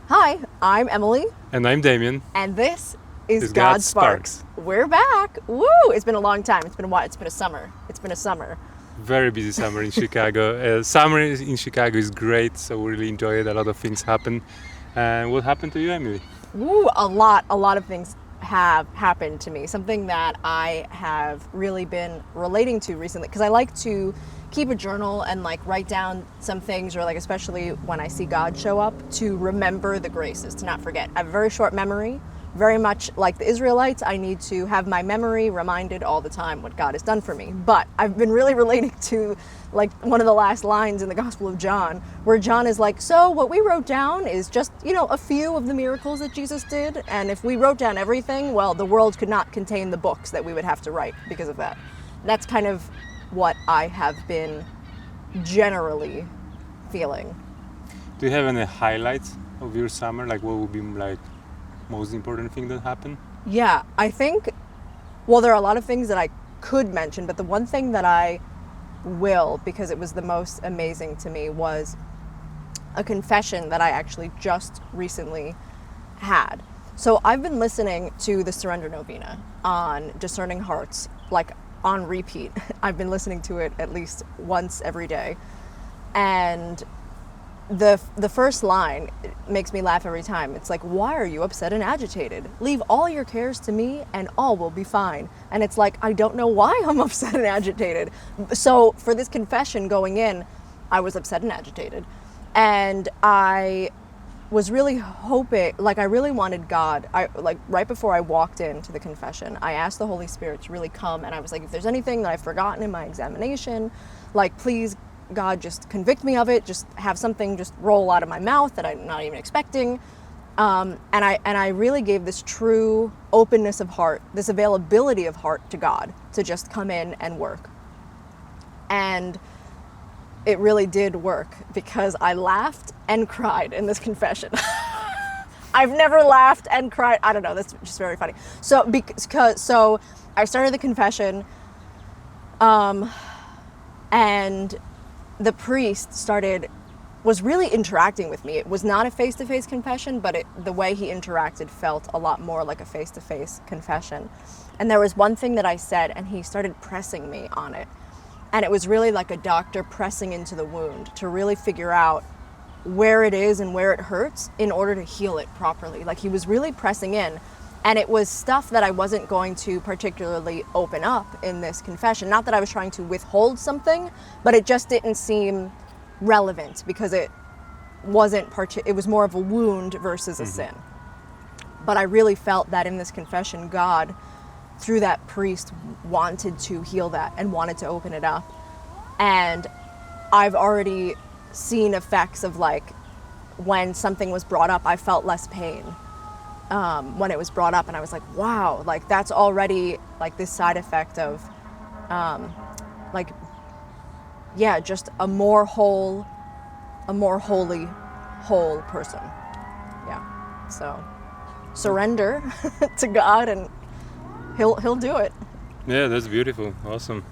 Hi, I'm Emily, And I'm Damian. and this is It's God God Sparks. Sparks. We're back. Woo! It's been a long time. It's been a while. It's been a summer. Very busy summer in Chicago. Summer in Chicago is great, so we really enjoy it. A lot of things happen. And what happened to you, Emily? Woo! A lot of things have happened to me. Something that I have really been relating to recently, because I like to keep a journal and like write down some things, or like especially when I see God show up, to remember the graces, to not forget. I have a very short memory. Very much like the Israelites, I need to have my memory reminded all the time what God has done for me. But I've been really relating to like one of the last lines in the Gospel of John, where John is like, so what we wrote down is just, a few of the miracles that Jesus did. And if we wrote down everything, well, the world could not contain the books that we would have to write because of that. That's kind of what I have been generally feeling. Do you have any highlights of your summer? Like, what would be like most important thing that happened? Yeah, I think, well, there are a lot of things that I could mention, but the one thing that I will, because it was the most amazing to me, was a confession that I actually just recently had. So I've been listening to the Surrender Novena on Discerning Hearts, like on repeat. I've been listening to it at least once every day. And the first line makes me laugh every time. It's like, why are you upset and agitated? Leave all your cares to me and all will be fine. And it's like, I don't know why I'm upset and agitated. So for this confession going in, I was upset and agitated. And I was really hoping, like I really wanted God, right before I walked into the confession, I asked the Holy Spirit to really come, and I was like, if there's anything that I've forgotten in my examination, like please God, just convict me of it, just have something just roll out of my mouth that I'm not even expecting. And I really gave this true openness of heart, this availability of heart to God to just come in and work. And it really did work, because I laughed and cried in this confession. I've never laughed and cried. I don't know, that's just very funny. So I started the confession, and the priest was really interacting with me. It was not a face-to-face confession, but the way he interacted felt a lot more like a face-to-face confession. And there was one thing that I said, and he started pressing me on it. And it was really like a doctor pressing into the wound to really figure out where it is and where it hurts in order to heal it properly. Like he was really pressing in. And it was stuff that I wasn't going to particularly open up in this confession. Not that I was trying to withhold something, but it just didn't seem relevant, because it wasn't it was more of a wound versus a sin. But I really felt that in this confession, God, through that priest, wanted to heal that and wanted to open it up. And I've already seen effects of, like, when something was brought up, I felt less pain. When it was brought up, and I was like, wow, like that's already like this side effect of just a more holy, whole person. Yeah. So surrender to God, and he'll do it. Yeah, that's beautiful. Awesome.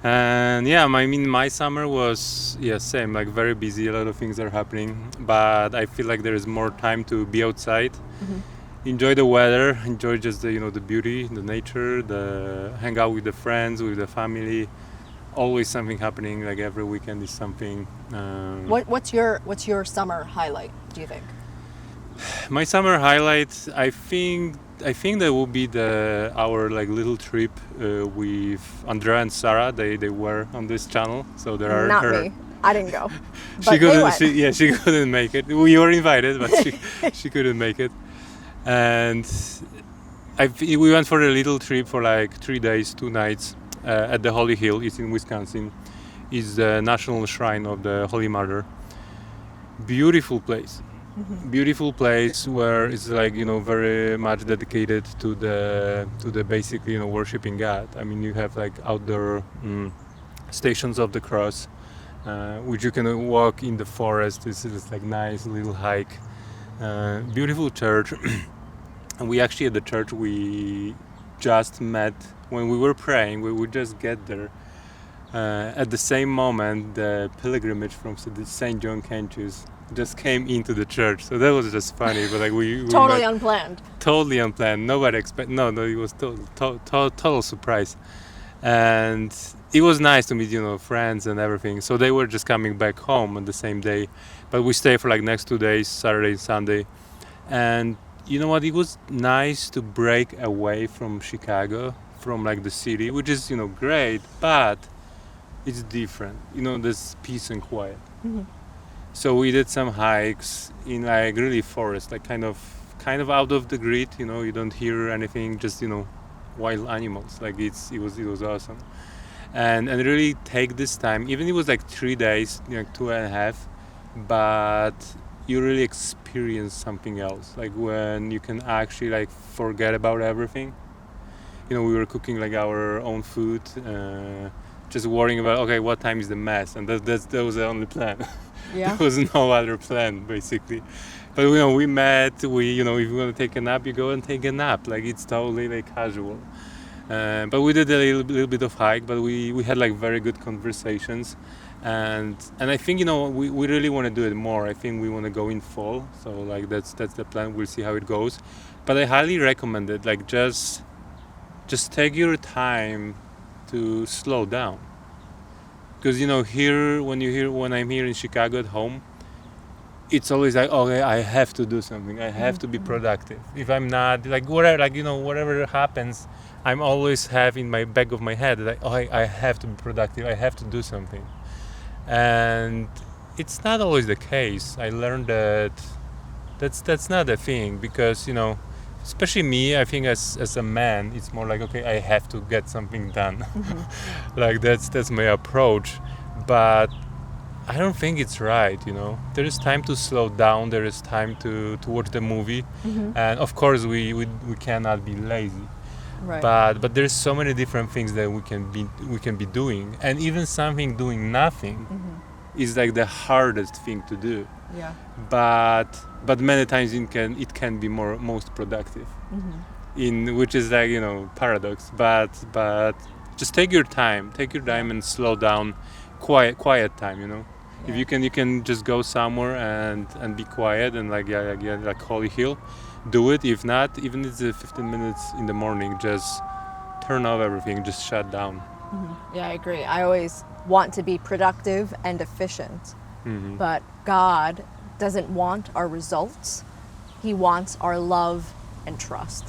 And yeah, my summer was same, like very busy. A lot of things are happening, but I feel like there is more time to be outside. Enjoy the weather, enjoy just the beauty, the nature, hang out with the friends, with the family. Always something happening, like every weekend is something. What's your summer highlight, do you think? My summer highlight, I think that will be our like little trip with Andrea and Sarah. They were on this channel, so there are not me. I didn't go. But she couldn't make it. We were invited, but she couldn't make it. And we went for a little trip for like 3 days, 2 nights at the Holy Hill. It's in Wisconsin. It's the national shrine of the Holy Mother. Beautiful place. Beautiful place where it's like very much dedicated to the basic worshiping God. I mean, you have like outdoor stations of the cross, which you can walk in the forest. This is like nice little hike. Beautiful church. And we actually at the church we just met when we were praying. We would just get there. At the same moment, the pilgrimage from St. John Cantus just came into the church. So that was just funny. But like we Totally met, unplanned. totally unplanned. Nobody expect. No, it was total surprise. And it was nice to meet, friends and everything. So they were just coming back home on the same day, but we stayed for like next 2 days, Saturday and Sunday. And you know what? It was nice to break away from Chicago, from like the city, which is great, but it's different. There's peace and quiet. Mhm. So we did some hikes in like really forest, like kind of out of the grid. You don't hear anything, just wild animals. Like it was awesome, and really take this time. Even it was like 3 days, 2.5, but you really experience something else. Like when you can actually like forget about everything. We were cooking like our own food, just worrying about okay, what time is the mass, and that was the only plan. Yeah. There was no other plan basically. But we met. If you want to take a nap, you go and take a nap. Like it's totally like casual. But we did a little bit of hike, but we had like very good conversations, and I think we really want to do it more. I think we want to go in fall, so like that's the plan. We'll see how it goes, but I highly recommend it. Like just take your time to slow down, because here when I'm here in Chicago at home, it's always like, okay, I have to do something. I have to be productive. If I'm not, like whatever, whatever happens, I'm always have in my back of my head like, oh, I have to be productive. I have to do something, and it's not always the case. I learned that that's not a thing, because especially me, I think as a man, it's more like, okay, I have to get something done. Mm-hmm. Like that's my approach, but I don't think it's right. There is time to slow down. There is time to watch the movie, Mm-hmm. and of course we cannot be lazy. Right. But there's so many different things that we can be doing, and even something doing nothing Mm-hmm. is like the hardest thing to do. Yeah. But many times it can be most productive. Mm-hmm. Which is like paradox. But just take your time and slow down. Quiet time. If Yeah. you can just go somewhere and be quiet and like Holy Hill, do it. If not, even if it's 15 minutes in the morning, just turn off everything, just shut down. Mm-hmm. Yeah, I agree. I always want to be productive and efficient, Hmm. but God doesn't want our results. He wants our love and trust.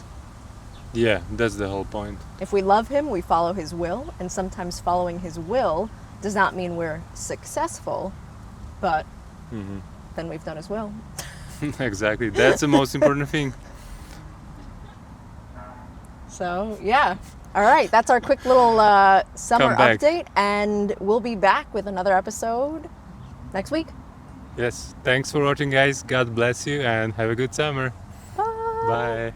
Yeah, that's the whole point. If we love Him, we follow His will, and sometimes following His will does not mean we're successful, but Hmm. then we've done His will. Exactly, that's the most important thing. So, yeah. All right, that's our quick little summer Come back. update, and we'll be back with another episode next week. Yes, thanks for watching, guys. God bless you and have a good summer. Bye. Bye.